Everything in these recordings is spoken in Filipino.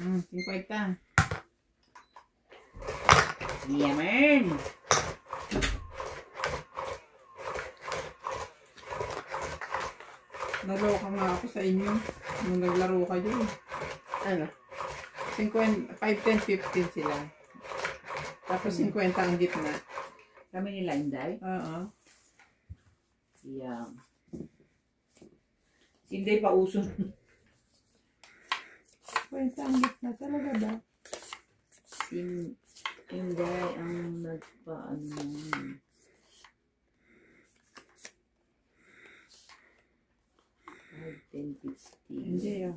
50. Yaman! Naloka nga ako sa inyo nung naglaro kayo. Ano? 5, 10, 15 sila. Tapos 50 ang gitna. Kami nila, Inday? Oo. Yeah. Hindi pa uso. 50 ang gitna talaga ba? Inday ang nagpaano. 10, 15. Hindi ah.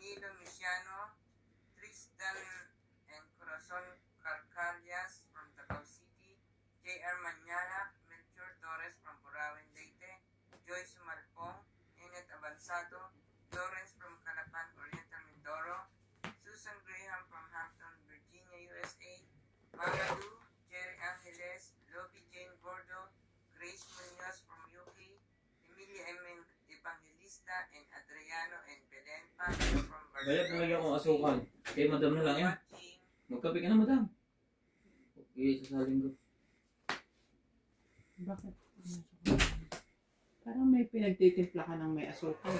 Danilo Misiano, Tristan and Corazon Carcalias from Davao City, J.R. Manyala, Melchor Torres from Burauen, Leyte, Joyce Malpong, Enet Abansado, Lawrence from Calapan, Oriental Mindoro, Susan Graham from Hampton, Virginia, USA, Mamadou, Jerry Angeles, Lobby Jane Gordo, Grace Munoz from UK, Emilia Evangelista, and Adriano and Belen Pablo from Kaya pumagyan ko asukan. Kay madam na lang yan. Magkape ka na, madam. Okay, sasalin ko. Bakit? Parang may pinagtitimpla ka ng may asukal.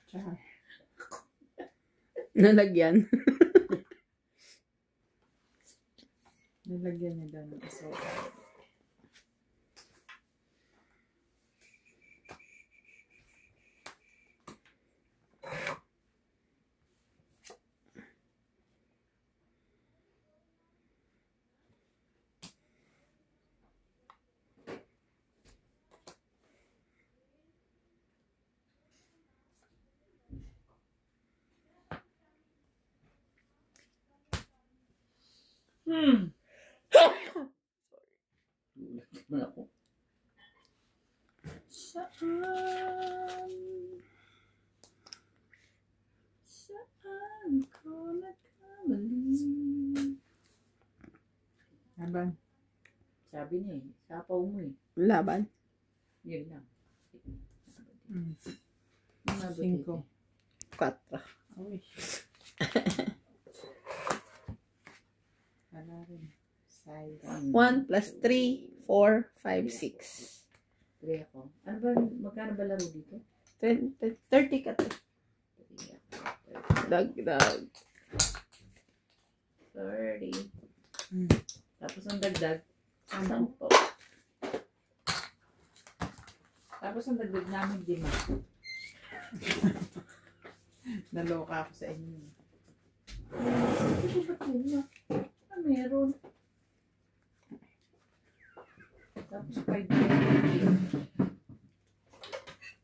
Tsaka. Nalagyan. Nilagyan niya daw ng asukal. Ulat naman ako. Saan ko nagkamali? Laban. Sabi niya eh, sapaw mo eh. Laban. Yun lang. 5. 4. Uy. Wala rin. Size. 1 plus 3, 4, 5, 6. 3 ako. Ano ba, magkano ba laro dito? 30 ka to. 3 ako. Dagdag. 30. Hmm. Tapos ang dagdag, 10. Tapos ang dagdag namin 5. Naloka ako sa inyo. Hindi ko ba't yun? Ah, meron. Tapos 5.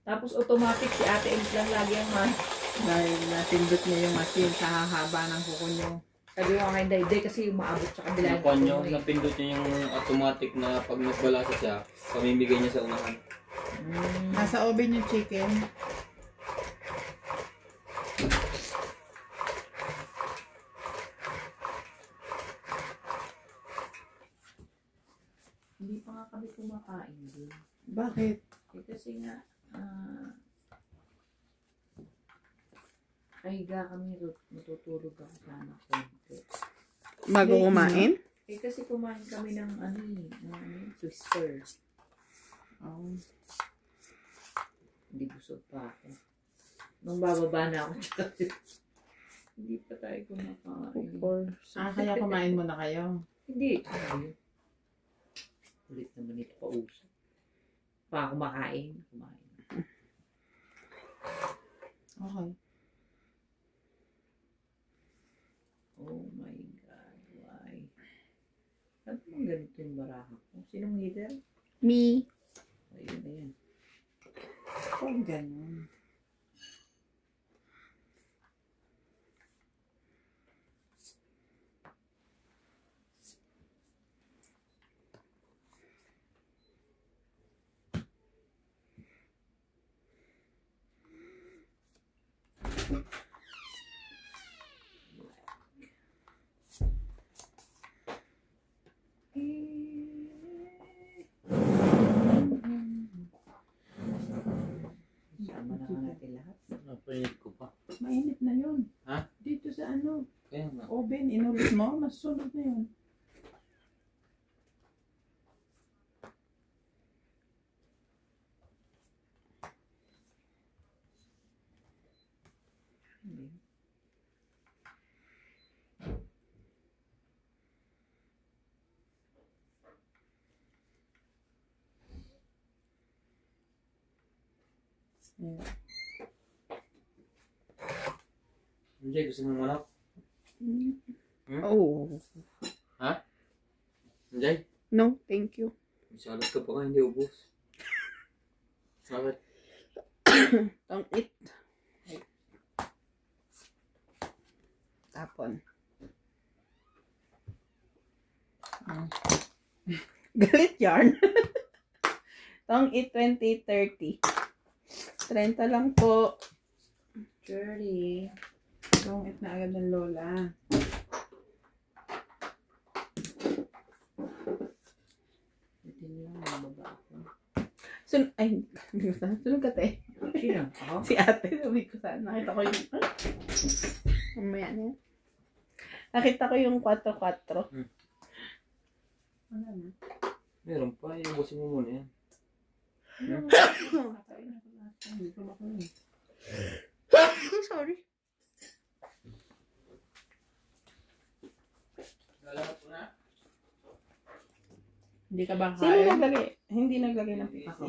Tapos automatic si Ate Ems lang lagi ang Dahil natindot niya yung machine sa hahaba ng kuko niyo. sabi ko kay Dayday kasi umaabot sa kabila. Nakuha nyo, napindot niya yung automatic na pag nagbalasa siya, pamimigay niya sa unahan. Nasa oven yung chicken. Hindi pa nga kami kumakain din. Bakit? Kasi nga, kahiga kami, matutulog ako sana konti. Bago kumain? Kasi kumain kami ng twister. Oh. Hindi busog pa ako. Nung bababa na ako. Hindi pa tayo kumakain. Kaya kumain muna kayo. Hindi. Ulit naman ito pa usap. Pa kumakain. Okay. Oh my God. Why? Ano bang ganito yung baraha ko? Sinong leader? Me. Ayun na yan. Huwag ganun. Sama na nga natin lahat. Napainit ko pa. Mainit na yun. Ha? Dito sa ano, Kaya nga. oven, inulit mo, masusunod na yun. Ayan. Hindi, gusto mo manok? Oh. Hindi? No, thank you. Salat ka pa nga, hindi ubos. Bakit? Don't eat. Tapon. Galit yarn. Don't eat 20-30. 30 lang po. Shirley. Don't eat na agad ng lola. Ito lang, mababa ako. Ay, sunod ka te. Sino? Ako? Si ate, sabi ko saan. Nakita ko yung... Mamaya na yan. Nakita ko yung 4-4. Wala na. Meron pa, iubusin mo muna yan. Kakain ako last time. Hindi ko makain. Sorry. Lalabas ko na? Hindi ka ba Sino kain? naglagay? Hindi naglagay ng PC. Ako.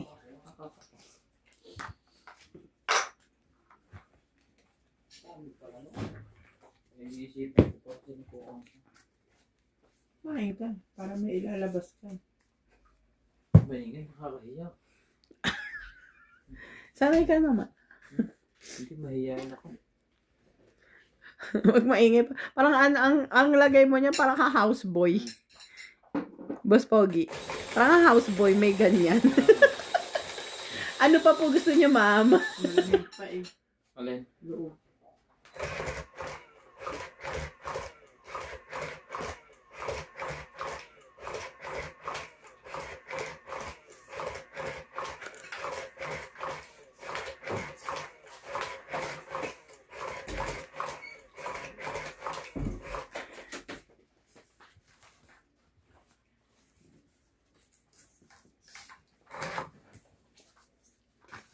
Iisipin ko pa, sino ko ang... Kumain ka. Para may ilalabas ka. Maingay, makakahiya. Sanay ka naman. Hindi, mahihayin ako. Huwag maingay pa. Parang ang lagay mo niya parang ka-houseboy. Boss Pogi. Parang ka-houseboy, may ganyan. Ano pa po gusto niya, ma'am? Malamig pa eh. Alin? Loob.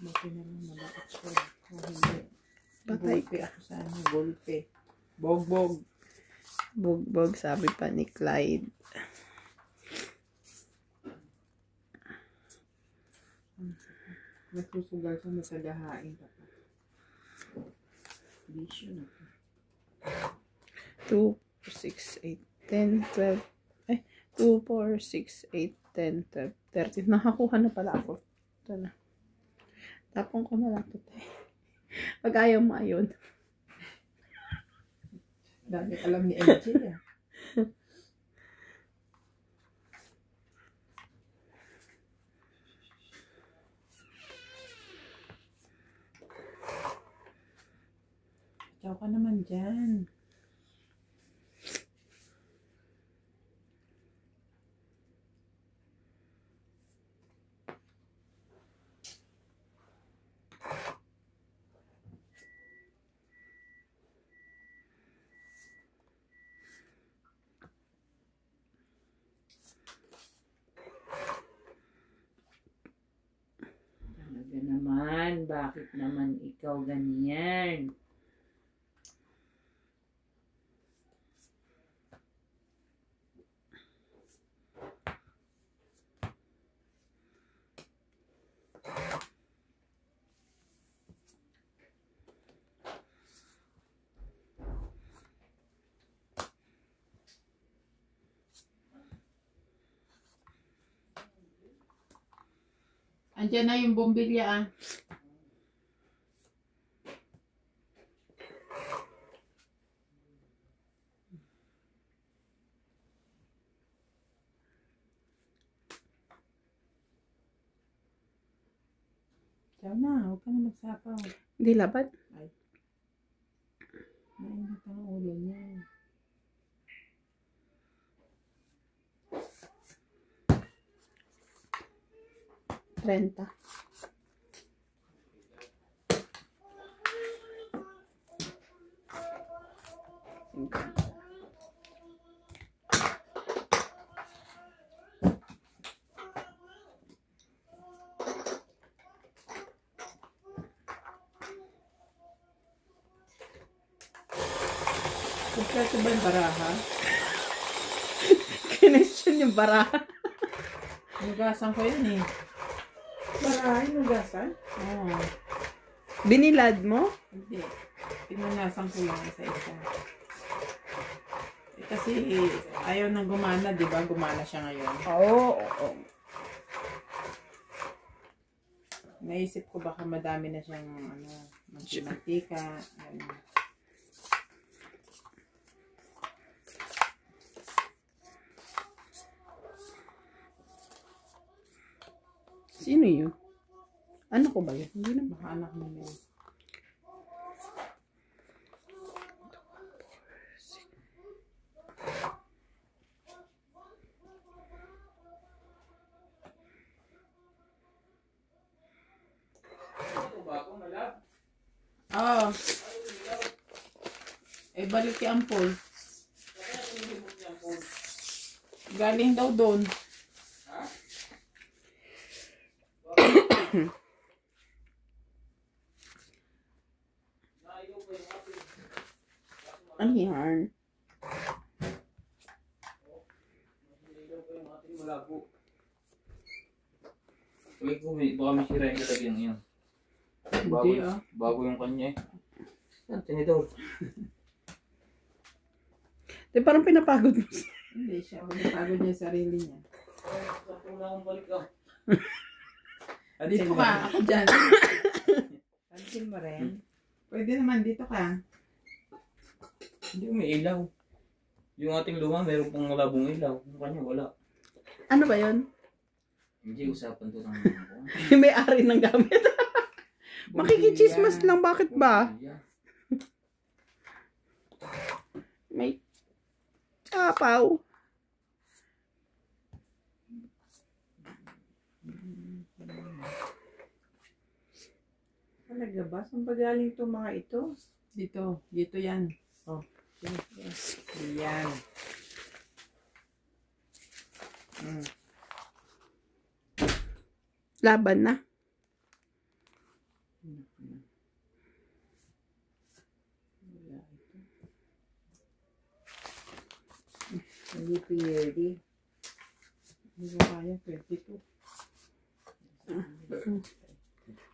Buti na lang malakot ko. O hindi. Patay Gulpe ako sa ano. Gulpe. Bogbog. Bugbog, sabi pa ni Clyde. Nagsusugal sa matagahain ka pa. Bisyo na pa. 2, 4, 6, 8, 10, 12. 2, 4, 6, 8, 10, 12, 13. Nakakuha na pala ako. Ito na. Tapong ko na lang ito. Pag ayaw mo ayun. Dami alam ni MJ ah. Ciao ka naman dyan. Talaga naman. bakit naman ikaw ganyan? Andiyan na yung bombilya ah. Diyan na, huwag ka na magsapaw. Hindi laban. Mainit ang ulo niya. Trenta. Kompleto ba yung baraha? Kinestyon yung baraha. Nugasan ko yan eh. Barahay, nugasan? Oo. Binilad mo? Hindi. Pinunasan ko lang isa-isa. Eh, kasi ayaw nang gumana, di ba? Gumana siya ngayon. Oo. Naisip ko baka madami na siyang mantika. Sino yun? Ano ko ba yun? Hindi na. Baka anak mo na yun. Oo. Eh, balik yung ampul. Galing daw doon. Ano yan? Ulit ko, baka may sira yung katabi ng iyon. Hindi ah. Bago yung kanya eh. Yan, tinidor. Di parang pinapagod mo. Hindi siya. Pinapagod niya yung sarili niya. Sakto na akong balik ah. Dito ka. Ako dyan. Pansin mo rin? Pwede naman. Dito ka. Hindi ko may ilaw. Yung ating luma, meron pong malabong ilaw. Yung kanya, wala. Ano ba yun? Hindi, usapan to ng mga ko. Yung may-ari ng gamit. Makikichismas lang. Bakit ba? May kapaw. Talaga ba? Saan ba galing itong mga ito? Dito. Dito yan. Oh. Yan. Laban na. Hindi pwede. Hindi ko kaya. 22.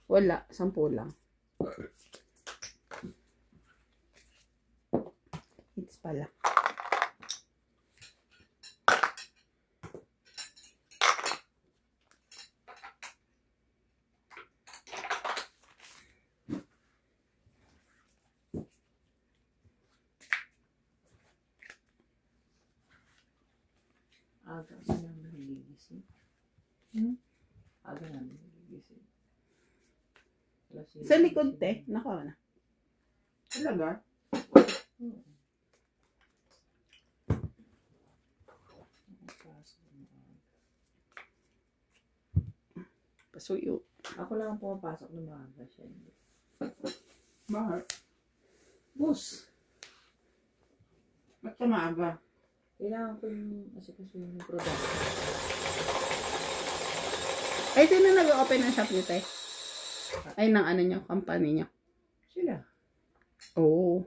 Wala. 10 lang. Hits pala. Aga ka lang nagigising. Aga lang nagigising. Sa likod, te. Nakuha na. Talaga? Pasuyo. Ako lang ang pumapasok ng maaga siya. Bakit? Bus! Ba't ka maaga? Kailangan ko yung asikaso yung product. Ay, sino nag-open ng shop niyo, te? Ay, ng ano nyo, company nyo. Sila. Oo.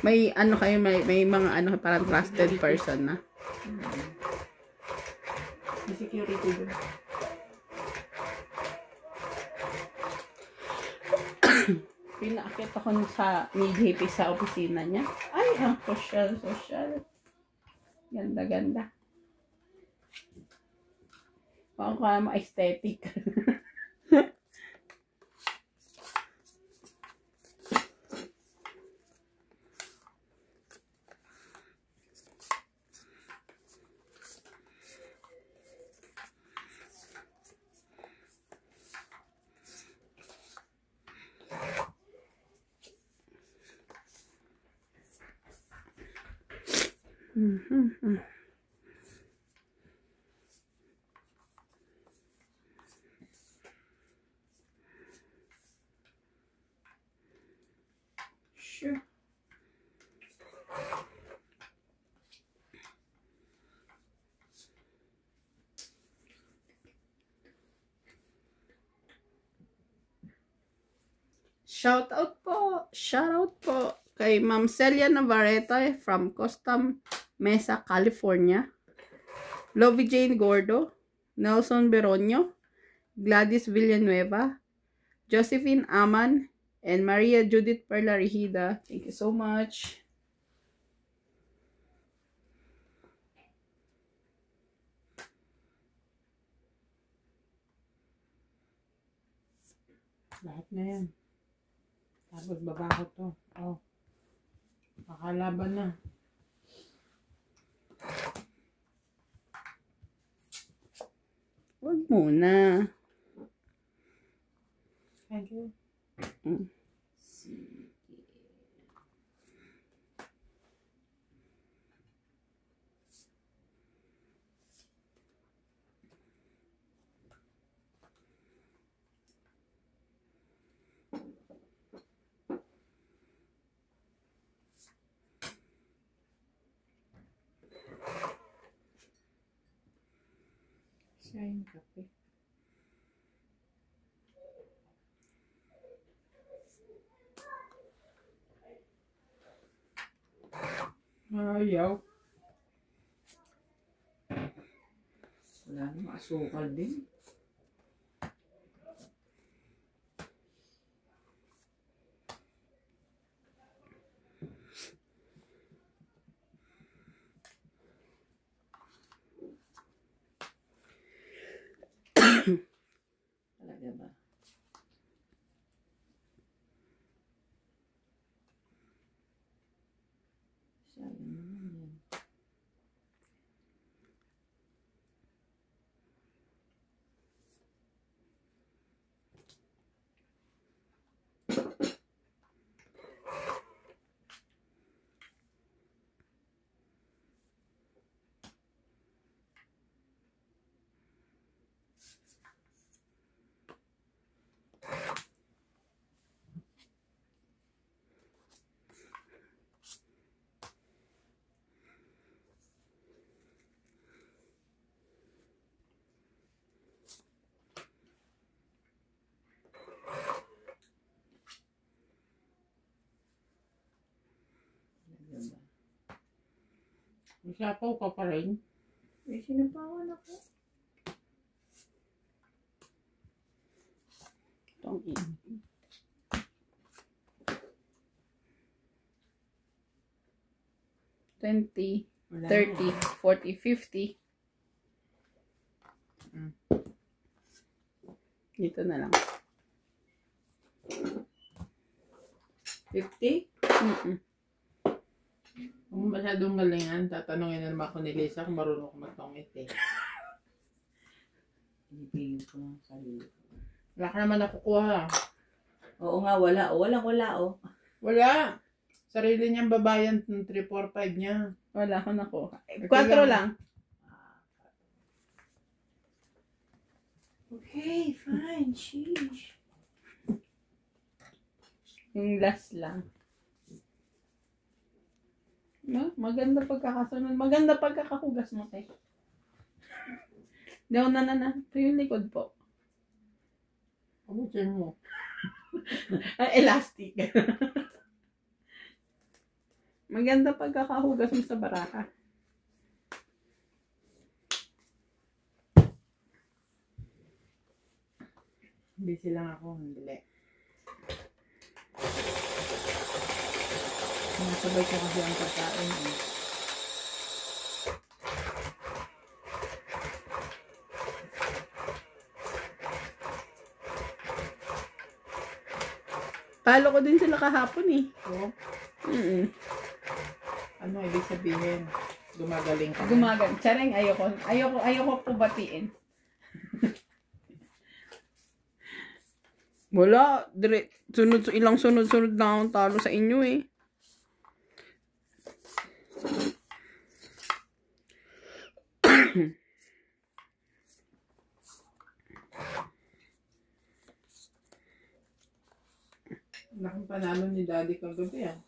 May ano kayo, may mga ano, parang trusted person na. May security doon. Pinaakit ako sa ni JP sa opisina niya. Ay, ang social. Ganda. Parang kaya ma-aesthetic. Sure. Shout out po kay Ma'am Celia Navarrete from Costa Mesa, California. Lovie Jane Gordo, Nelson Beronio, Gladys Villanueva, Josephine Aman, and Maria Judith Perla Rigida. Thank you so much. Lahat na yan. Tapos baba ko to. Oh. Makalaban na. Huwag muna. Thank you. Siya yung kape. Ayaw. Wala namang asukal din. Talaga ba? Sayang naman yan. Masapaw ka pa rin. Eh, sinapawan ako. Itong $20, Wala 30, 40, 50. Dito na lang. 50? Kung masyadong galingan, tatanungin na naman ako ni Lisa kung marunong ko magtongit eh. Pinipingin ko ng sarili ko. Wala ka naman nakukuha. Oo nga, wala. O, wala. Wala! Sarili niyang babayan ng 3, 4, 5 niya. Wala ko nakuha. Okay 4 lang. lang. Okay, fine. Sheesh. Yung last lang. No? Maganda pagkakasunod. Maganda pagkakahugas mo, te. Daw na. Ito yung likod po. Pabutin mo. Elastic. Maganda pagkakahugas mo sa baraha. Busy lang ako. Hindi. Nasabay ko kasi ang pagkain. Talo ko din sila kahapon eh. So, Mm-mm. ibig sabihin? Gumagaling ka na. Gumagan. Charing, ayoko po batiin. Wala. Ilang sunod-sunod na akong talo sa inyo eh. Laking panalo ni Daddy kagabi ah.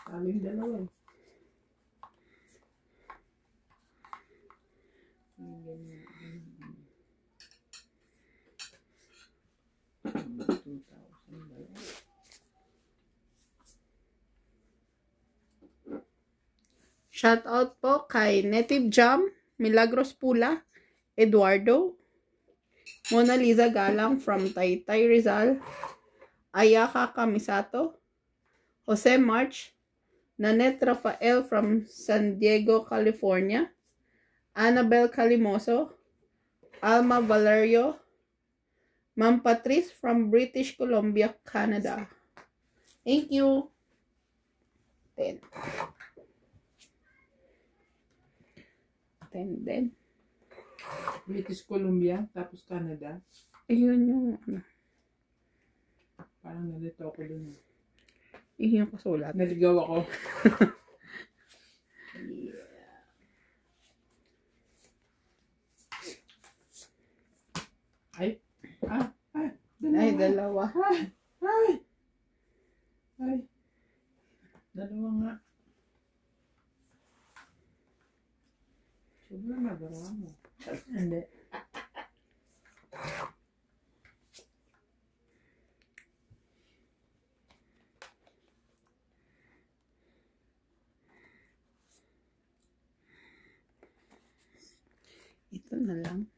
Talo yung dalawa eh. Shout out po kay Native Jam, Milagros Pula, Eduardo, Mona Lisa Galang from Taytay Rizal, Ayaka Kamisato, Jose March, Nanette Rafael from San Diego, California, Annabel Calimoso, Alma Valerio, Ma'am Patrice from British Columbia, Canada. Thank you. 10. 10 din. British Columbia, tapos Canada. Ayun yung ano. Parang nalito ako dun. Yun yung kasulat. Naligaw ako. Ay. Dalawa. Ay, dalawa. Ay. Dalawa nga. Sobrang nagarawa mo. Hindi. Ito na lang.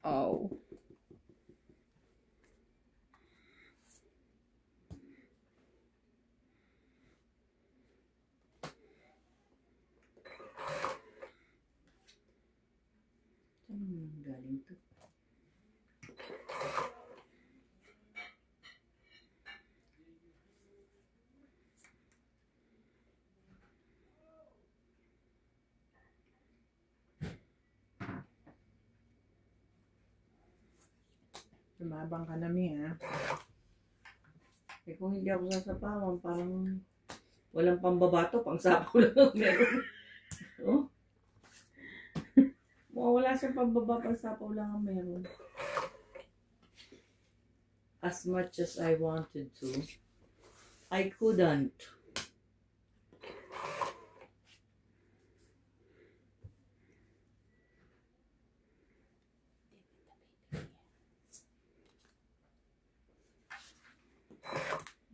Oh. Saan galing to? Lumabang ka na, Mi, ha? Eh kung hindi ako sasapawan, parang walang pambabato, pang sapaw lang ang meron. Oh? Wala siyang pambaba, pang sapaw lang ang meron. As much as I wanted to, I couldn't.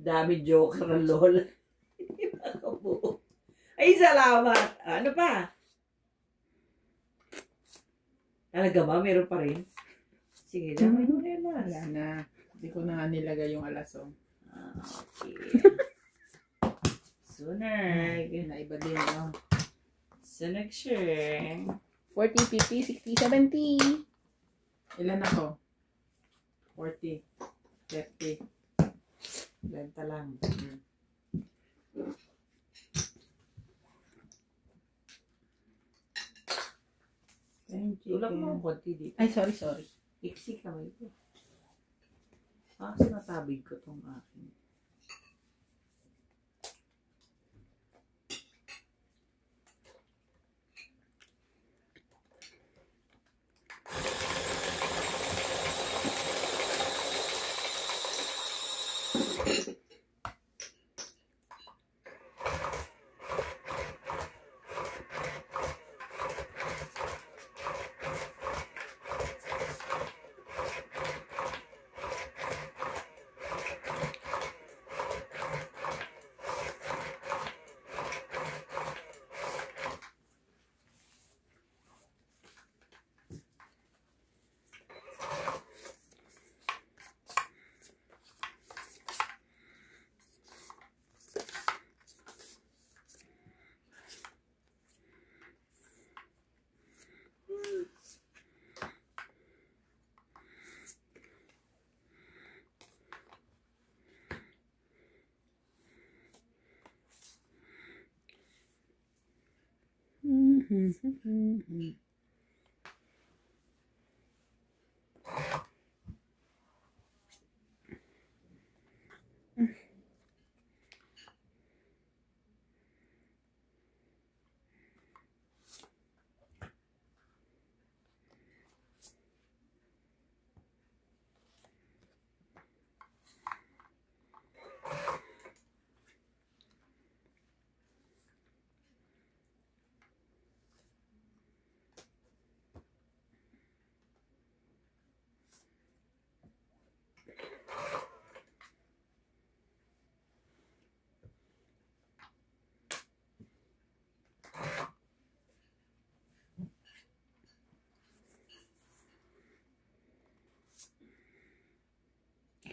Dami joker ang lola. Hindi makabuo. Ay, salamat. Ano pa? Talaga ba? Meron pa rin? Sige, damay mo rin, Mas. Wala na. Hindi ko na nga nilagay yung alasong. Okay. Sunog. Naiba din, no? Sunog siya. 40, 50, 60, 70. Ilan ako? 40. 30. Benta lang. Tulak mo ang konti dito. Ay, sorry. Iksi kamay ko. Sinatabig ko tong akin.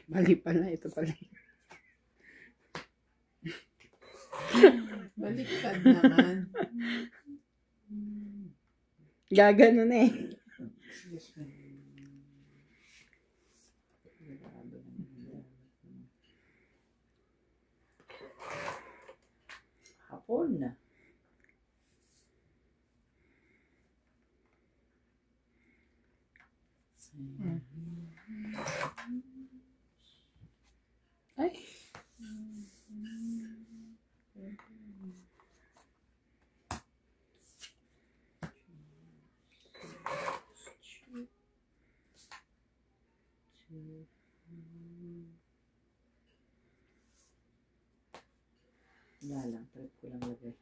Mali pala. Ito pala. Baliktad naman. Gagano na eh. Hapon na. Ay. Wala lang. Trip ko lang lagay.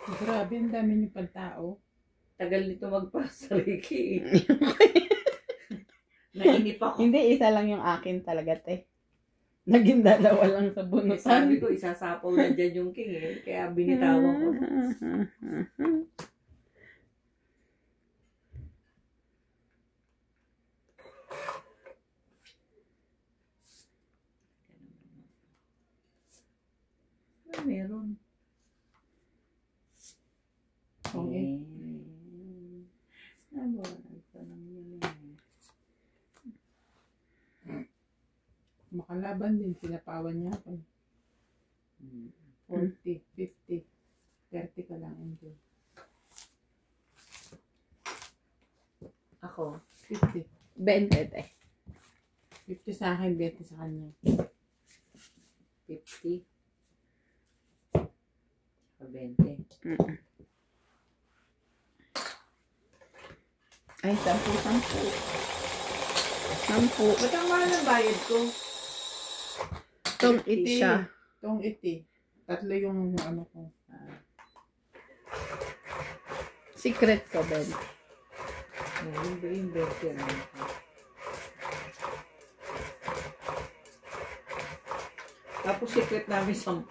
Grabe, ang dami niyo pang tao. Tagal nito magpasa, Ricky. Nainip ako. Hindi, isa lang yung akin talaga, te. Naging dalawa lang sa bunutan. Sabi ko, isasapaw na dyan yung king eh. Kaya binitawan ko. Meron. Okay. Makalaban din, sinapawan niya ako. 40, 50, 30 ka lang, Angel. Ako? 50. 20, te. 50 sa akin, 20 sa kanya. 50. 20. Mm. Ay, 10. 10. Ba't ang mahal ng bayad ko? Itong it siya. Itong iti. Tatlo yung ano ko. Secret ko, Ben. Yung 20 ano. Tapos secret namin 10.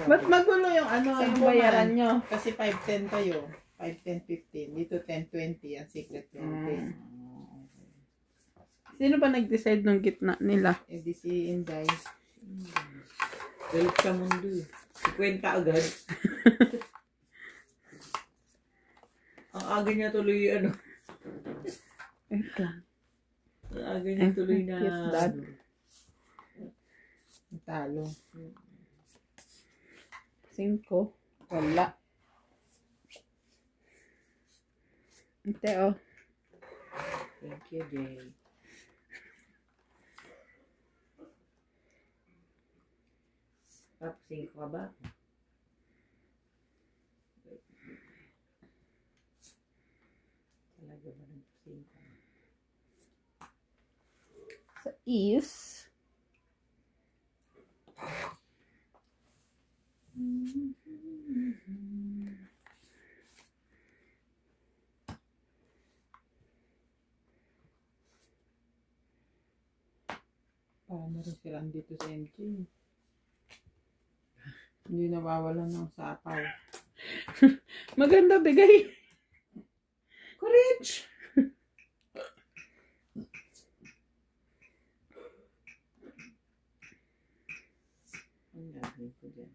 Ba't magulo yung ano, yung Sampu bayaran man. nyo? Kasi 5-10 kayo. 5-10-15. Dito 10-20. Ang secret 20. Sino ba nag-decide nung gitna nila? Eh di si Inday. Galit sa mundo eh. 50 agad. Ang aga niya tuloy ano. Wait lang. Ang aga niya tuloy na Yes, Dad. ano. Talo. 5. Wala. Ante, oh. Thank you, Jay. Tapos 5 ka ba? Talaga ba ng 5? Sa is. Paano rin sila dito sa MJ? Hindi nawawalan ng sapaw. Maganda bigay. Courage! Ang gagawin ko dyan.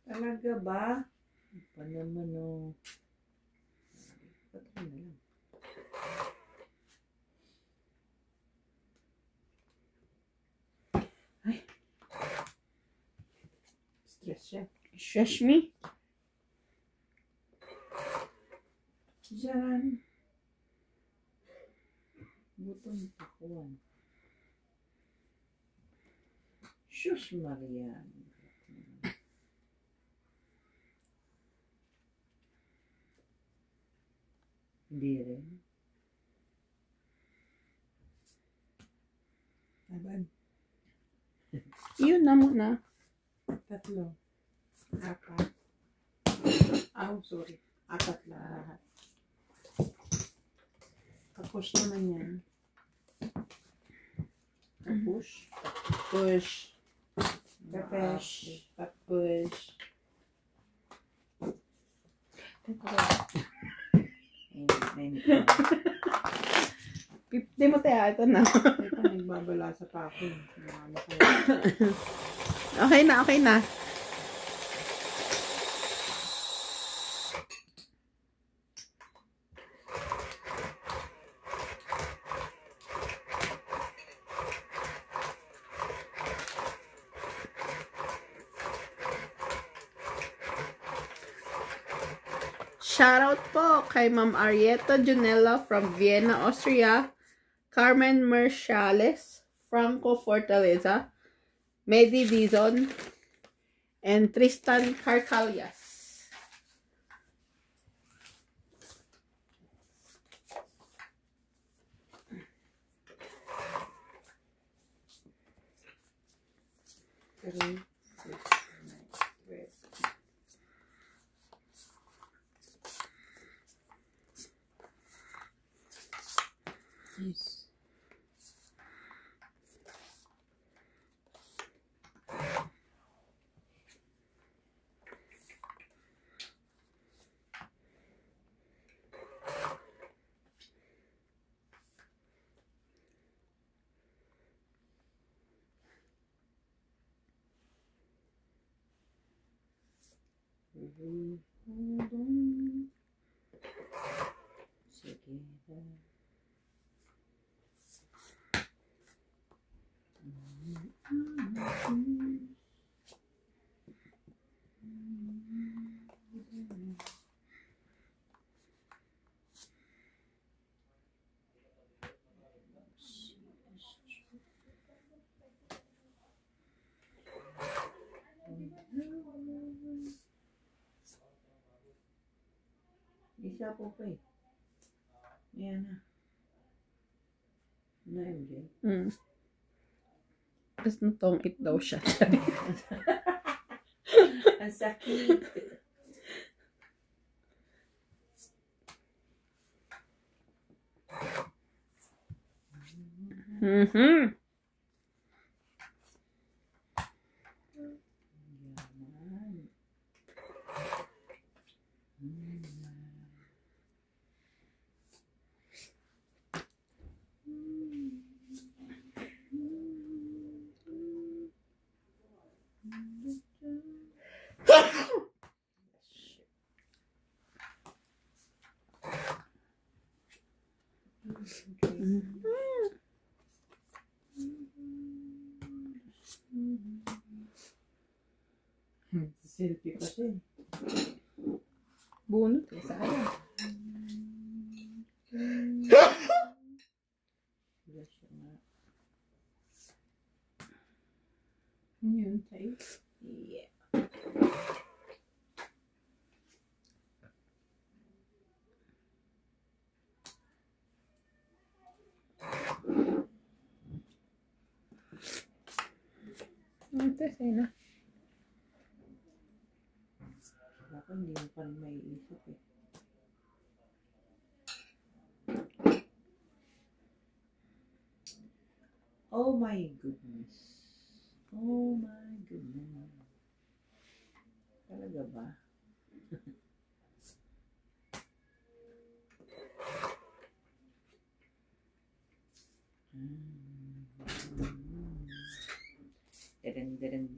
Talaga ba? Pa naman o. Patay na lang. Stress siya. Shush me. Diyan. Butong pakuan. Sus Marian. Hindi rin. Aban. Yun na muna. 3. 4. Oh, sorry. 4 lang lahat. Kapush naman yan. Kapush. Push. Kapesh. Kapush. Di mo tayo, ito na. Ito, nagbabalasa pa ako. Ano ko. Okay na, okay na. Shoutout po kay Ma'am Arieta Junella from Vienna, Austria, Carmen Merciales, Franco Fortaleza, Medi Dizon, and Tristan Carcalias. Yes. we hold on together. Isa po pa eh. Ayan na. Na yun. Tapos natong-it daw siya. Ang sakit. Mhm. Selfie kasi. Bunot eh, sayang. Yun, tayo. Yeah. Ito, sa'yo na. Ako hindi mo pa rin maiisip eh. Oh my goodness. Oh my goodness. Talaga ba? Deren.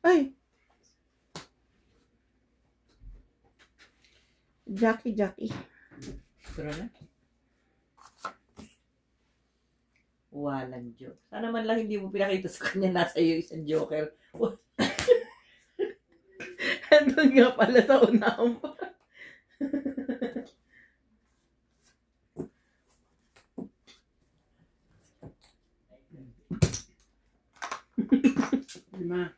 Ay! Jackie. Pero na? Walang joke. Sana man lang hindi mo pinakita sa kanya nasa iyo isang joker. Andun nga pala sa unahan pa. Lima.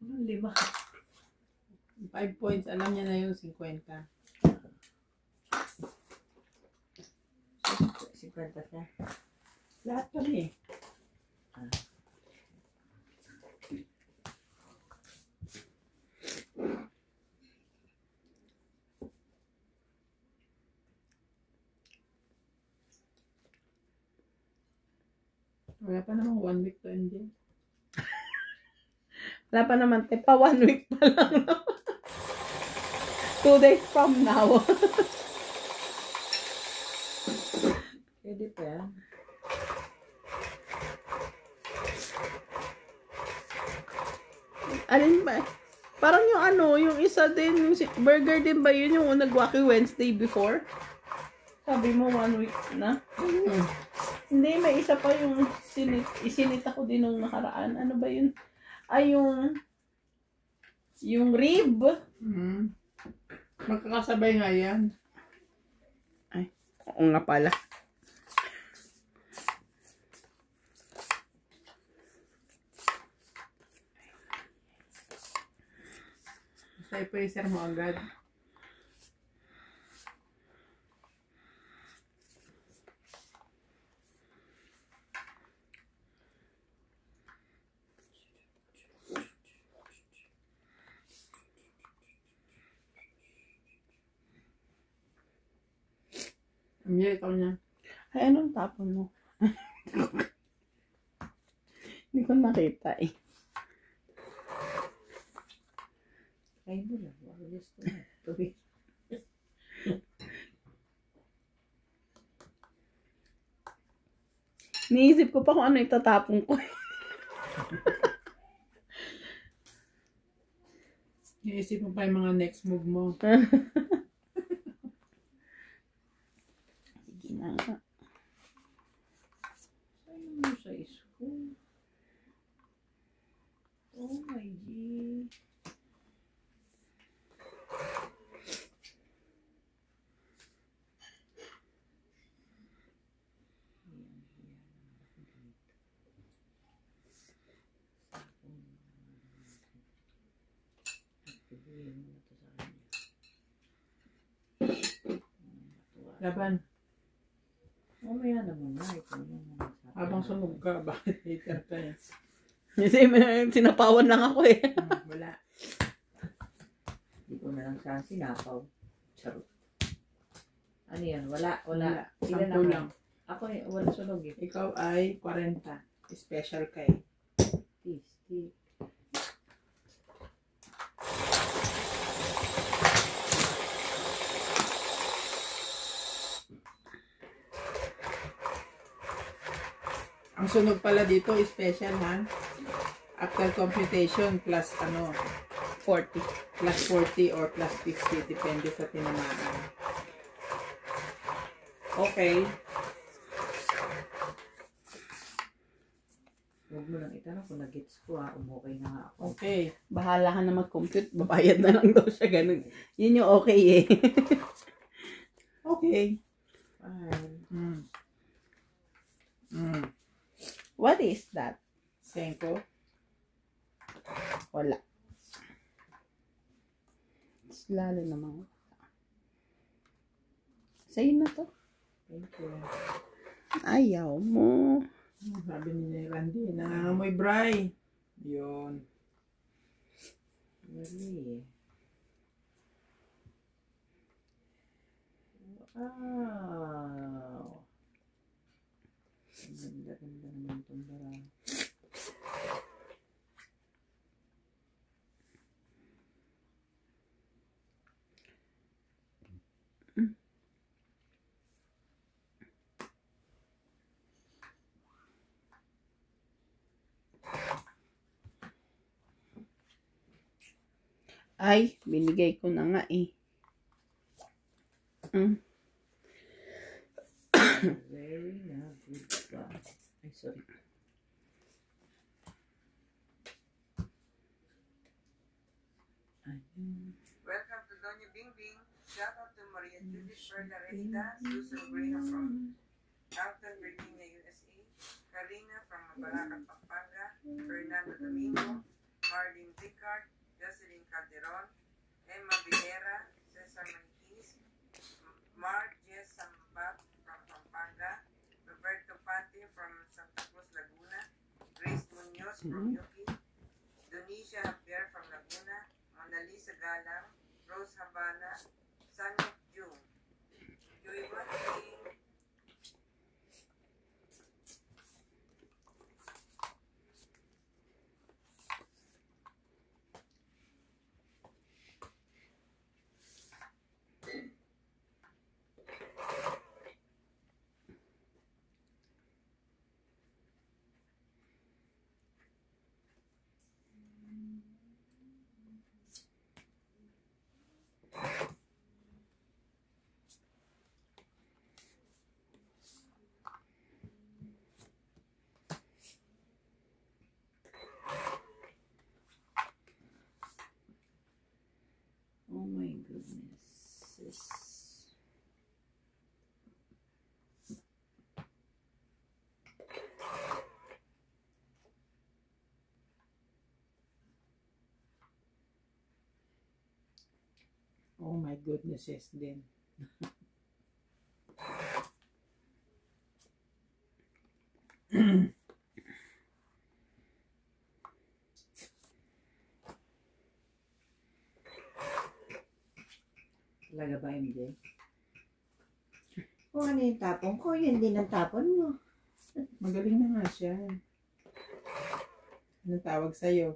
Anong 5? 5 points. Alam niya na yung 50. 50 siya. Lahat kami. Wala pa namang 1 week to end din. Wala pa naman, pa 1 week pa lang. 2 days from now. Pwede pa yan. Alin ba? Parang yung yung isa din, yung burger din ba yun yung nag-Wacky Wednesday before? Sabi mo 1 week na? Hindi, may isa pa yung isinita ko din nung nakaraan. Ano ba yun? Ay, yung rib. Magkakasabay nga yan. Ay, oo nga pala. Basta i-freezer mo agad. Hindi, ikaw na. Ay, anong tapon mo? Hindi ko nakita eh. Try mo lang. Wala gusto na. Tuwi. Niisip ko pa kung ano itatapon ko. Iisip mo pa yung mga next move mo. Sige na nga. Saan mo sa school? Oh my G. Laban. Mamaya naman na. Ito naman. Habang sunog ka, bakit hater ka eh? Kasi sinapawan lang ako eh. Wala. Hindi ko na lang siya sinapaw. Charot. Ano yan? Wala. Wala. Sila Sampu naman. lang. Ako eh, wala sunog eh. Ikaw ay 40. Special ka eh. Tasty. Ang sunog pala dito, special ha. After computation, plus ano, 40. Plus 40 or plus 50. Depende sa tinamaan. Okay. Huwag mo lang itanong kung nag-gets ko ha. Okay na nga ako. Okay. Bahala ka na mag-compute. Babayad na lang daw siya. Ganun. Yun yung okay eh. Okay. Fine. What is that? Senko. Wala. Mas lalo naman. Sa'yo na to. Thank you. Ayaw mo. Sabi ni Randy, nangangamoy Bray. Yun. Really? Wow. Ganda-ganda naman itong bara. Ay, binigay ko na nga eh. Very na good ba? Ay, sorry. Welcome to Doña Bing Bing. Shout out to Maria Judith Perla Resta, Susan Graham from Alton, Virginia, USA, Karina from Mabaraca, Pampanga, Fernando Domingo, Marlene Ricard, Jocelyn Calderon, Emma Vilera, Cesar Manquis, Mark Jess Sambat from Pampanga, Roberto Pante from Santa Cruz, Laguna, Grace Munoz from Yuki, Donisha Javier from Laguna, Mona Lisa Galang, Rose Habana, Sanok Jung. Enjoy watching. Oh my goodness. Oh my goodness, yes din. Talaga ba, MJ? Kung ano yung tapon ko, yun din ang tapon mo. Magaling na nga siya. Anong tawag sa'yo?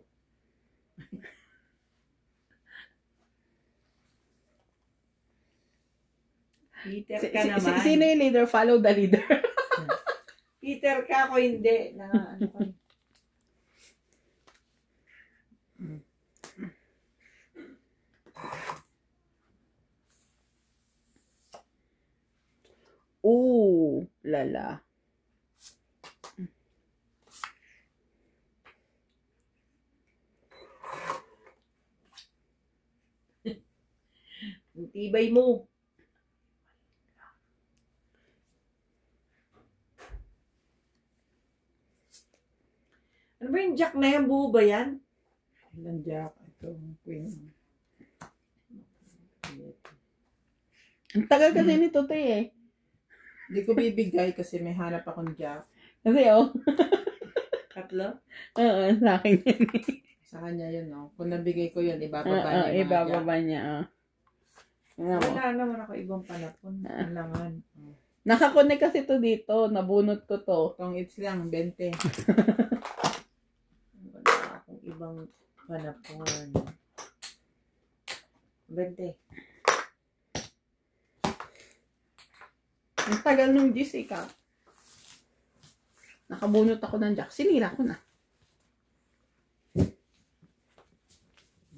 Peter ka naman. Sino yung leader? Follow the leader. Peter ka, ako hindi. Na, ano ko. dala. Ang tibay mo. Ano ba yung jack na yan? Buo ba yan? Ilan jack? Ito, queen. Ang tagal kasi nito, te, eh. Hindi ko bibigay kasi may hanap akong jack. Kasi, oh. Tatlo? Oo, sa akin yan. Sa kanya yun, no? Kung nabigay ko yun, ibababa niya yung mga Ibababa jack. niya, oh. Tingnan mo. Wala naman ako ibang panapon. Kailangan. Nakakonek kasi to dito. Nabunot ko to. Itong it's lang, 20. Wala akong ibang panapon. 20. Ang tagal nung Jessica. Nakabunot ako ng jack. Sinira ko na.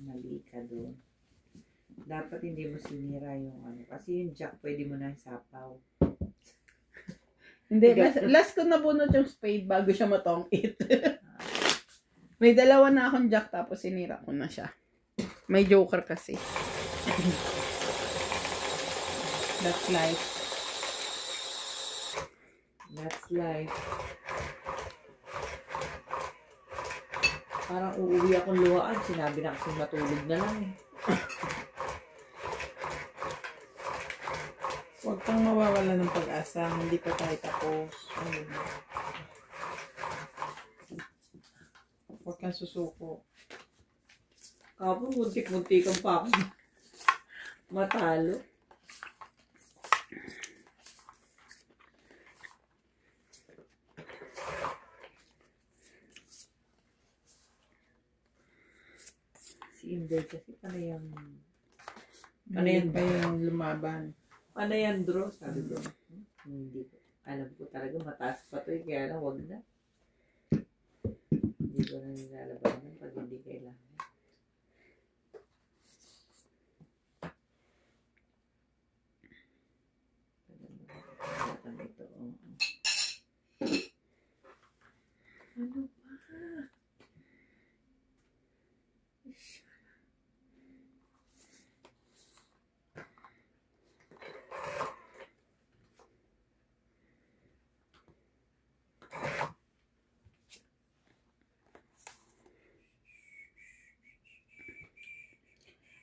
Mali ka doon. Dapat hindi mo sinira yung ano. Kasi yung jack pwede mo na isapaw. Hindi, last ko nabunot yung spade bago siya matongkit. May dalawa na akong jack tapos sinira ko na siya. May joker kasi. That's life. That's life. Parang uuwi akong luhaan. Sinabi na kasi matulog na lang eh. Huwag kang mawawala ng pag-asa. Hindi pa tayo tapos. Ayun. Huwag kang susuko. Kapag muntik-muntikan pa ako. Matalo. Si Inday kasi panayang Ngayon pa yung lumaban. panayang draw. Sabi ko, hindi ko. Alam ko talaga mataas pa to eh. Kaya lang wag na. Hindi ko na nilalabanan pag hindi kailangan. Ito, oo. Ano ba?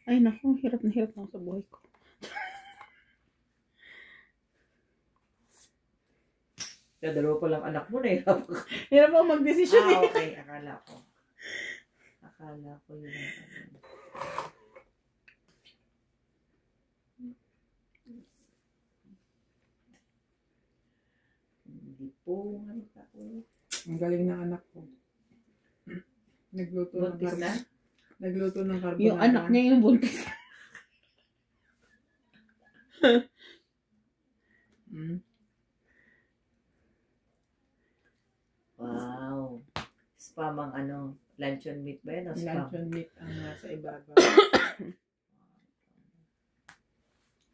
Ay, naku. Hirap na ako sa buhay ko. Kaya dalawa pa lang anak mo na hirap ka. Hirap ako magdesisyon eh. Okay. Akala ko. Akala ko yun ang ano. Hindi po. Ano ka po? Ang galing ng anak ko. Nagluto ng Buntis na? Nagluto ng carbonara. Yung anak niya yung buntis. Wow. Spam ang ano. Luncheon meat ba yan o spam? Luncheon meat ang nasa ibabaw.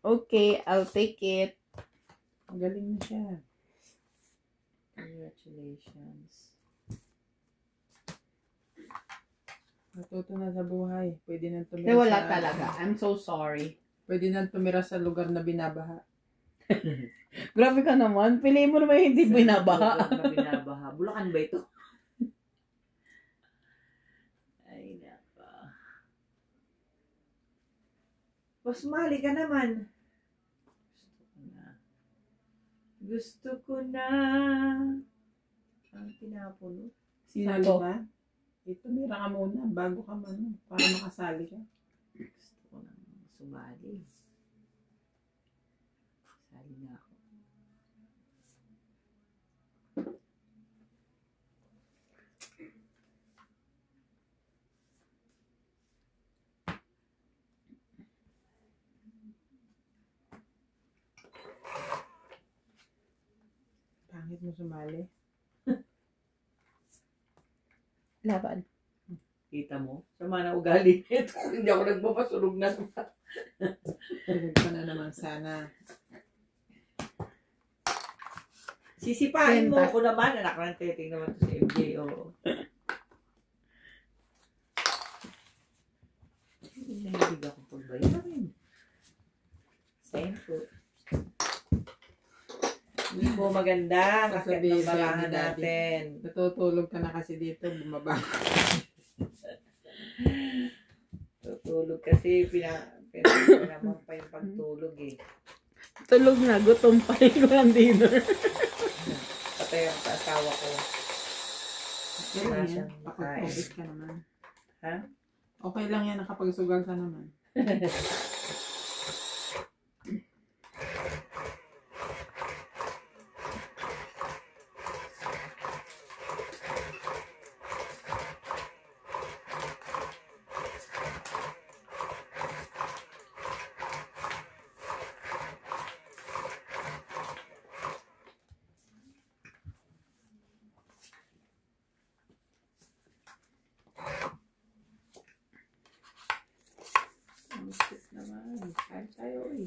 Okay, I'll take it. Ang galing na siya. Congratulations. Natuto na sa buhay. Pwede nang tumira Kasi wala sa... talaga. I'm so sorry. Pwede nang tumira sa lugar na binabaha. Grabe ka naman. Piliin mo naman yung hindi binabaha. Na binabaha. Bulacan ba ito? Ay, naka. Mas mali ka naman. Gusto ko na. Ang tinapon. Sinali Sako. ba? Tumira ka muna bago ka man. Para makasali ka. Gusto ko na sumali. Sali na ako. Pangit mo sumali. Laban. Kita mo? Sama na ugali nito. Hindi ako nagpapasunog na naman. Tulog ka na naman sana. Sisipain mo Pentas. ako naman. Anak ng teting naman to si MJ. Oo. Nahilig ako pagbayarin. Same food. Hindi po maganda. Ang akit ng barahan natin. Natutulog ka na kasi dito, bumaba. Tutulog kasi pinamang pa yung pagtulog eh. Tulog na, gutom pa rin ko ng dinner. Patay ang asawa ko. Okay lang yan, pakapagpapit ka naman. Ha? Okay lang yan, nakapagsugal ka naman. Ang sweet naman. Kain tayo eh.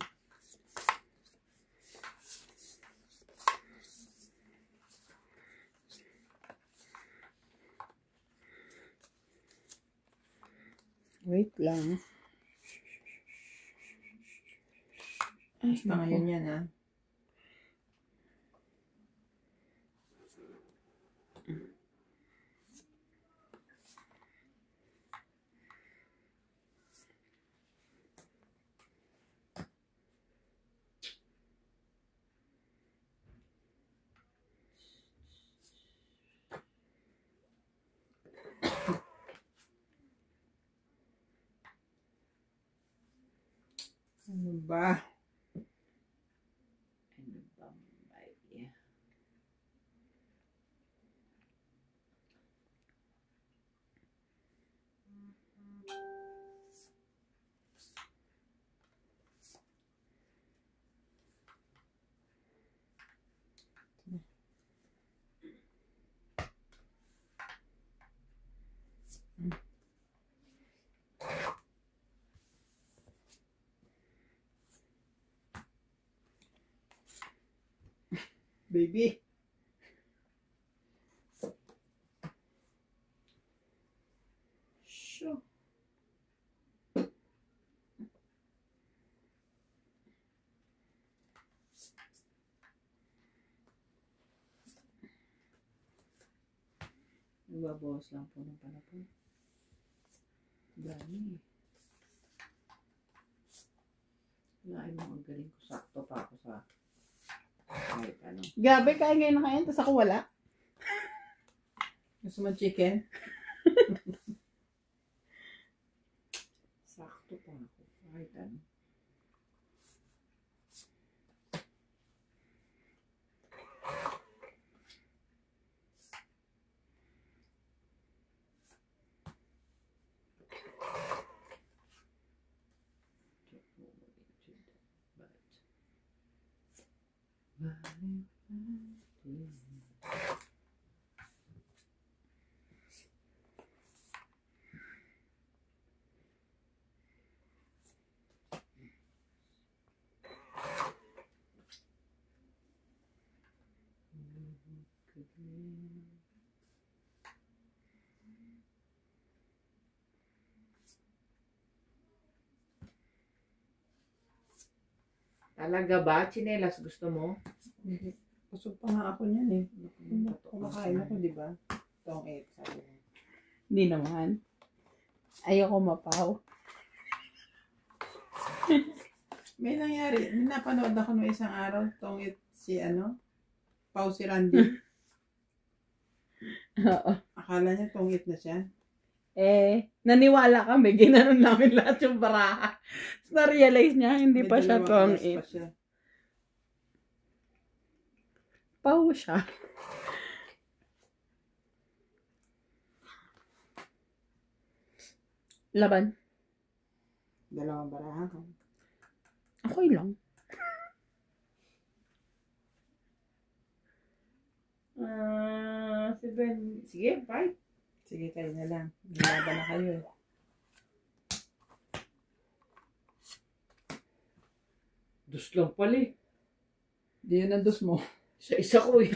Wait lang. Basta ngayon yan, ha? Ano ba? Ano bang may... Baby. Sure. Nagbabawas lang po ng panapon. Dami. Lain mo ang galing ko. Sakto pa ako sa kahit ano. Gabi, kain ngayon na kain, tapos ako wala. Gusto mo chicken? Sakto pa ako. Kahit ano. Talaga ba? Chinelas gusto mo? Hindi. Busog pa nga ako niyan eh. Kumakain ako, di ba? Tong 8, sabi mo. Hindi naman. Ayoko mapaw. May nangyari, may napanood ako noong isang araw, tong 8 si Pau si Randy. Oo. Akala niya tong 8 na siya. Naniwala kami. Ginanon namin lahat yung baraha. Tapos na-realize niya, hindi May pa siya dalawang tong oras pa 8. siya. Paw siya. Laban. Dalawang baraha ko. Okay lang. Si Ben. Sige, bye. Sige, kayo na lang. Nilaban na kayo eh. Dus lang pala eh. Di yun ang dos mo. Sa isa ko eh.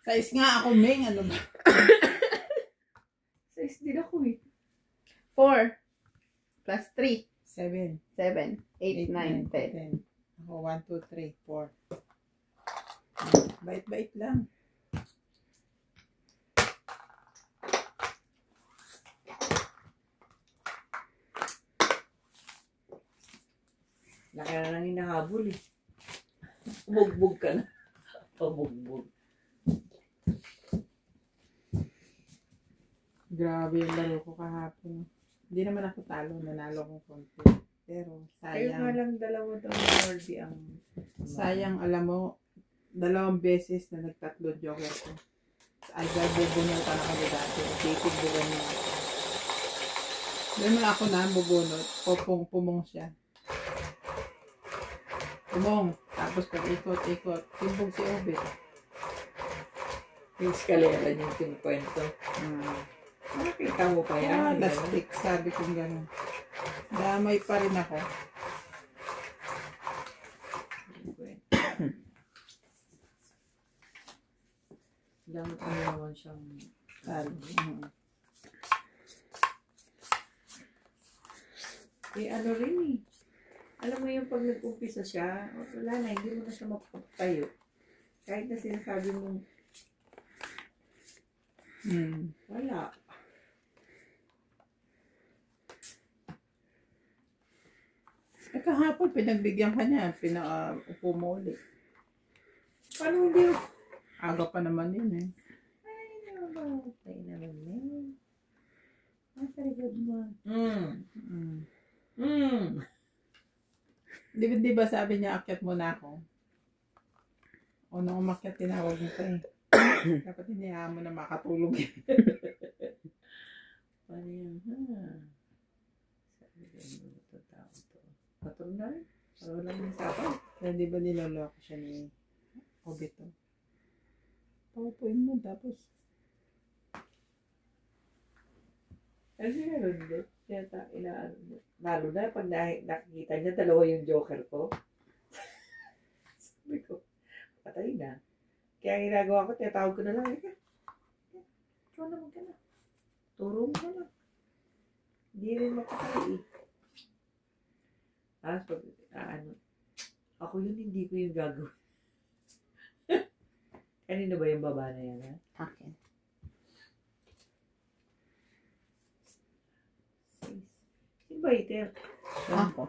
Size nga ako, Ming. Ano ba? Sa isa din ako eh. 4 plus 3. 7, 7, 8, 9, 10. 10. Ako, 1, 2, 3, 4. Bait-bait lang. Laki na lang hinahabol eh. Bugbog ka na. Pabugbog. Grabe yung laro ko kahapon. Hindi naman ako talo, nanalo ko konti. Pero Kayo nga sayang. lang dalawa daw ni Lordy ang... Sayang, alam mo, 2 beses na nagtatlo joker ko. Either bubunutan ako ni dati o titigbugan niya. Dahil ako na bubunot, pumong siya. Pumong. Tapos pag ikot, timbog si Obit. Yung eskalera niyo yung kwento. Nakita mo pa yan. Lastik, sabi kong gano'n. Damay pa rin ako. Dapat ano naman siyang... Talo. Eh ano rin eh. Alam mo yung pag nag-umpisa siya, wala na, hindi mo na siya mapapatayo. Kahit na sinasabi mo, wala. Eh kahapon, pinagbigyan ka niya, upo mo ulit. Paano hindi? Aga pa naman yun eh. Ay, namatay naman yan. Nasa likod mo. Di ba sabi niya, akyat muna ako? O nung umakyat, tinawag mo pa eh. Dapat hinayaan mo na makatulog eh. Paano yan, ha? Sabi ko, ano ito tao to? Patol na rin. Para walang nasapan. Kaya di ba niloloko siya ni Obito? Paupuin mo, tapos Kasi meron din. Lalo na pag nakikita niya, dalawa yung joker ko. Sabi ko, patay na. Kaya ang ginagawa ko, tinatawag ko na lang. Ikaw naman ka na. Turo mo na lang. Hindi rin makakali eh. Tapos pag, ako yun, hindi ko yung gagawin. Kanino ba yung baba na yan, ha? Akin. Sino ba iter? Ako.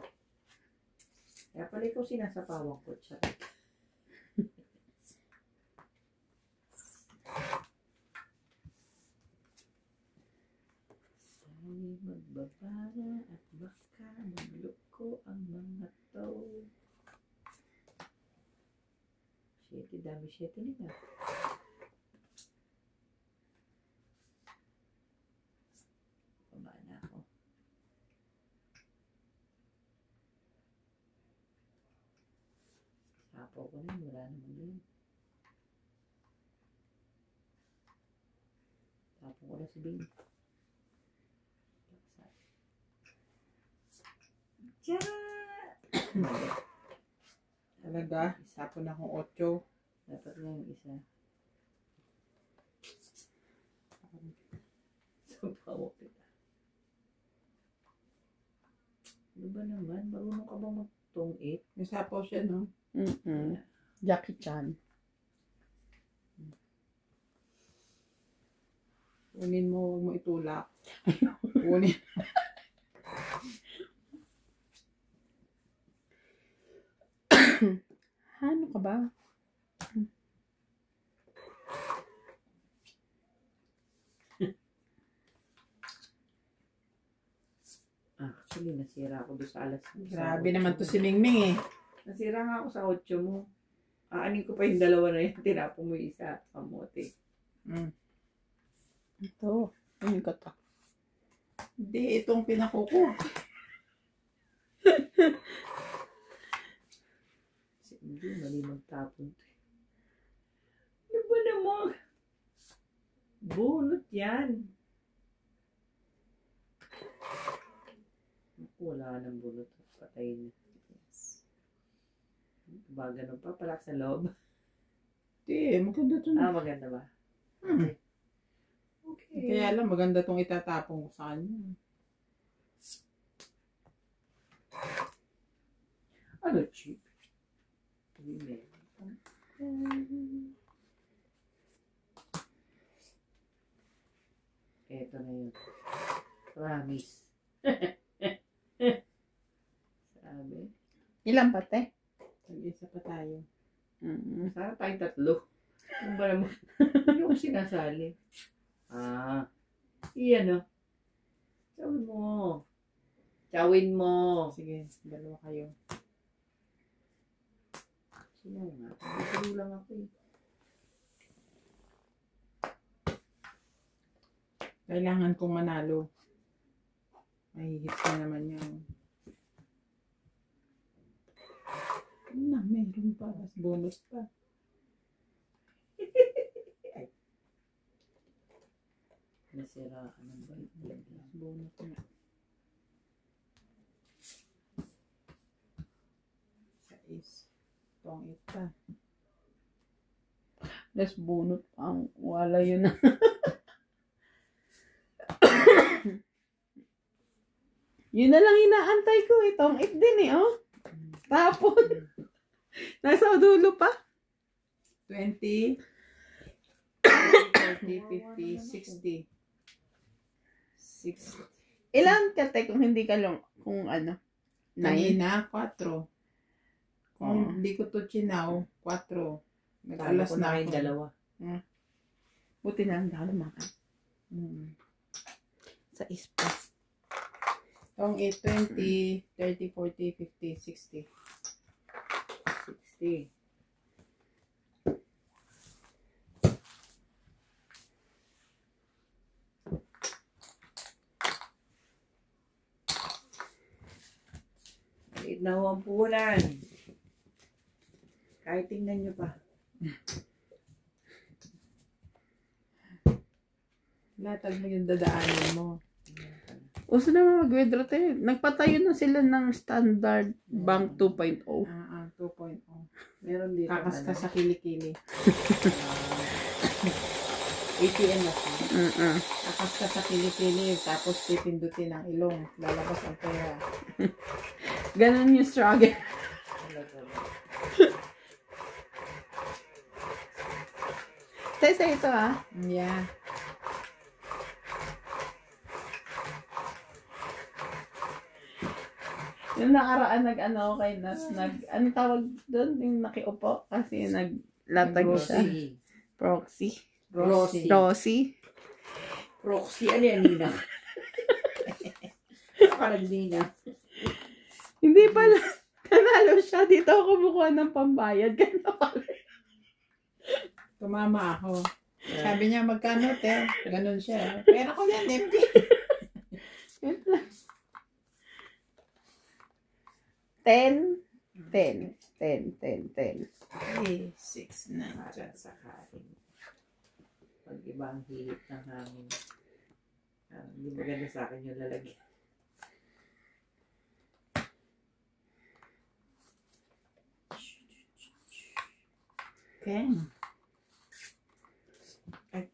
Kaya pala ikaw sinasapawan ko siya. Sa'y magbabara at baka magloko ang mga to. 7, dami 7 nila. Baba na ako. Sapaw ko na, wala naman yun. Sapaw ko na si Bing. talaga, sapon akong 8. Dapat lang yung isa. Sapaw kita. Ano ba naman? Marunong ka ba magtong 8? May sapaw siya, no? Jackie Chan. Kunin mo, huwag mo itulak. Kunin. Ano ka ba? Actually, nasira ako doon sa alas. Grabe naman to si Mingming eh. Nasira nga ako sa 8 mo. Aanin ko pa yung dalawa na yan. Tinapon mo yung isa. Kamote. Ito. Ano ka to? Hindi, itong pinakuko. Hindi, mali magtapon. Ano ba naman? Bunot yan. Wala nang bunot. Patay na. Yes. Ba, ganun pa. Palak sa loob. Hindi, maganda to Ah, na. maganda ba? Hmm. Okay. Kaya lang, maganda tong itatapong ko sa kanya. Ano cheap? Ito na yun. Promise. Sabi. Ilan pa, te? Mag-isa pa tayo. Sana tayong tatlo. Ano ba naman? Hindi ko sinasali. Ah. Iyan o. Chawin mo. Chawin mo. Sige, dalawa kayo. Sino nga? Hindi lang ako eh. Kailangan kong manalo. May hits na naman yan. Ano na, meron pa. Mas bonus pa. Nasira. Anong ba? Mas bonus na. Sais. Tong ita. Less bunot pa. Wala yun na. Yun na lang inaantay ko. Itong it din eh, oh. Tapon. Nasa dulo pa. 20, 30, 50, 60. 60. Ilan ka, te, kung hindi ka lang, kung ano? 9? Kanina, 4. Kung Oo. hindi ko to chinaw, 4. Talo Nag-alas ko na na ako. kayong dalawa. Buti na lang dahil maka. Sa ispa. Tong 8, 20, 30, 40, 50, 60. 60. Maliit na ho ang puhunan. Kahit tingnan nyo pa. Latag mo yung dadaanan mo. Uso naman mag-withdraw tayo. Nagpatayo na sila ng Standard Bank 2.0. 2.0. Meron dito. Kakaskas sa kilikili. ATM na siya. Kakaskas sa kilikili, tapos pipindutin ang ilong. Lalabas ang pera. Ganun yung struggle. Tesa ito ah. Yeah. Yung nakaraan nag-ano kay Nas, ano tawag doon? Yung nakiupo kasi naglatag siya. Proxy. Rosy. Rosy. Proxy. Ano yan, Nina? Parang Nina. Hindi pala. Nanalo siya. Dito ako kumukuha ng pambayad. Ganun pala. Tumama ako. Sabi niya, magkano, te? Ganun siya. Pera ko yan, empty. 10, 10, 10, 10, 10. 3, 6, 9. Para sa kain. Pag ibang hihit ng hangin. Hindi maganda sa akin yung lalagyan. Okay. Ay,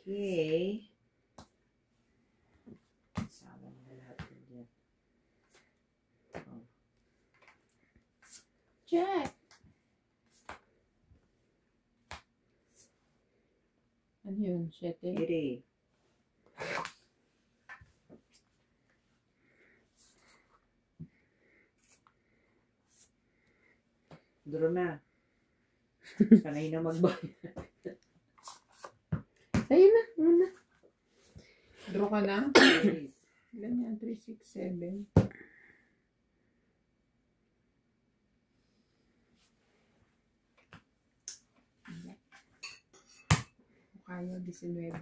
okay. Sama mo na lahat yun dyan. Oh. Check. Ano yun? 7? Iri. Draw na. Sanay na magbayad. Ayun na. Muna. Draw ka na? Please. Ilan yan? 3, 6, 7. Kaya 19.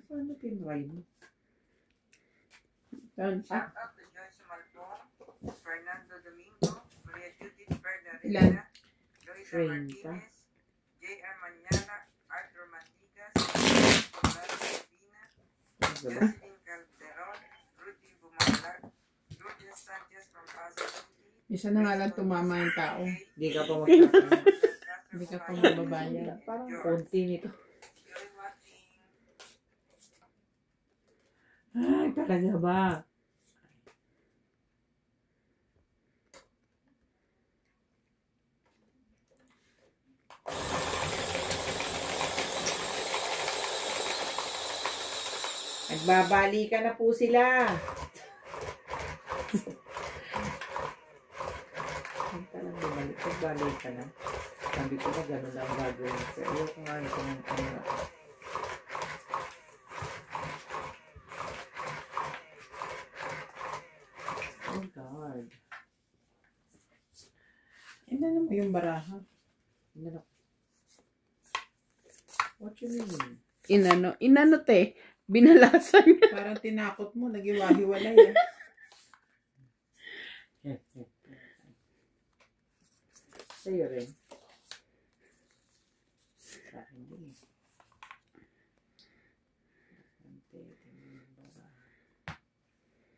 Paano tinry mo? Down siya. Shout out to Joyce Malpong, Fernando Domingo, Maria Judith Verda Ilan? Rivera, Luisa 30. Martinez, J.R. Mañana, Arthur Matigas, Blas Medina, Jocelyn Calderon, Rudy Bumalag, Lourdes Sanchez from Pasig City, Isa na nga lang tumama yung tao. Hindi ka pa magkakaroon. Hindi ka pa mababayad. Parang konti nito. Ay, talaga ba? Nagbabali ka na po sila. Ang talang bumalik. Nagbabali ka na. Sabi ko na gano'n lang gagawin. Pero ayoko nga ito ng ano. Oh God. Inano mo yung baraha? Ano? What you mean? Inano te, binalasan niya. Parang tinakot mo, nagiwahiwalay eh. Sa'yo rin. Sa akin din eh.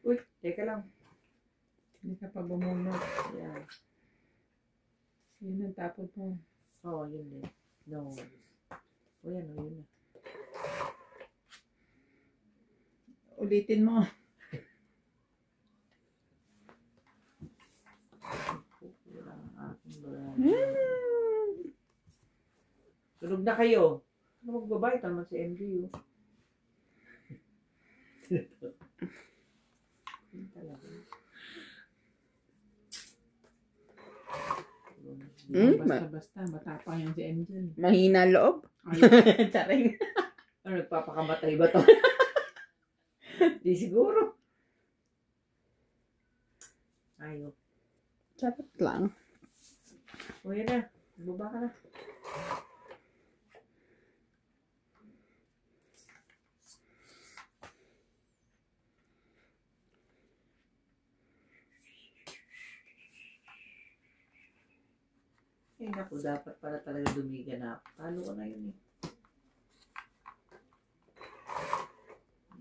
Uy, teka lang. Hindi ka pa bumunot. Yeah. Yun ang tapot mo. Oo, yun din. No. O yan, o yun na. Ulitin mo. Wala ang aking barang. Sunog na kayo. Ano magbabayad naman si MGU? Yun talaga. Basta-basta, matapang yan si MJ. Mahina loob. Ay, Charing. Ano, nagpapakamatay ba to? Di siguro. Ayaw. Charot lang. O yan na. Baba ka na. Eh, naku, dapat pala talaga dumiga na ako. Talo ko na yun eh.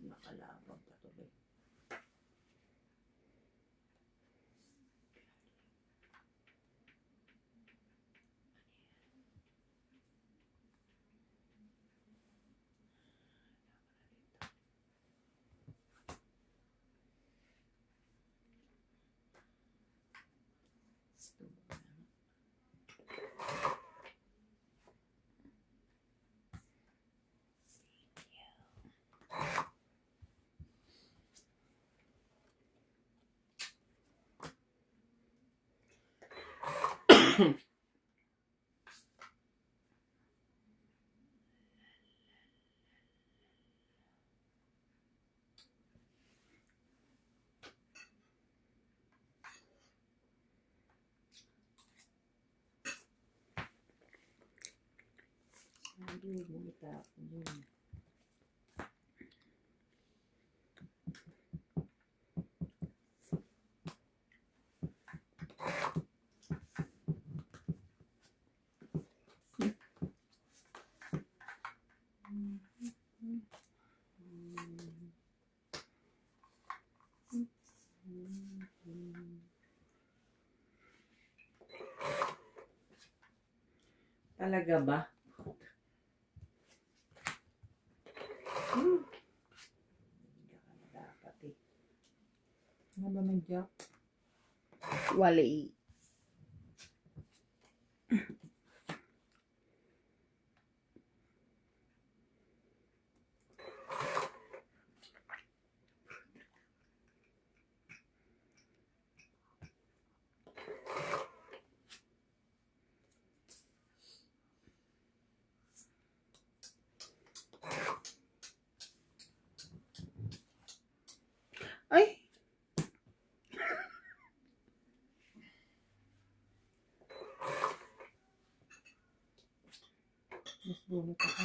Nakalabang pa tuloy. Hindi mo itapon yun. Talaga ba? Dapat eh. ano ba nag-jack? Wali. Ay! Mas bunot ako.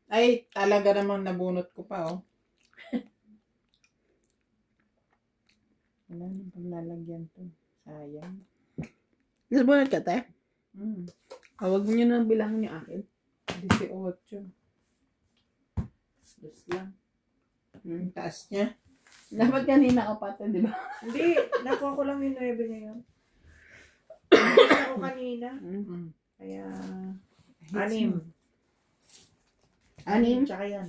Ay, talaga namang nabunot ko pa, oh. Wala nang paglalagyan to. Sayang. Nasabunod ka, te? Hmm. Huwag mo nyo nang bilangin yung akin. 18. Dos lang. Ang taas niya. Dapat kanina ka pa di ba? Hindi, nakuha ko lang yung 9 ngayon. Hindi ako kanina. Mm. Kaya, Hits 6. Tsaka yan.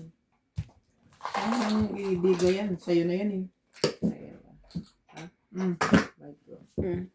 Ang ibigo yan. Sa'yo na yan eh. Ayan. Mm. Bye, bro. Mm.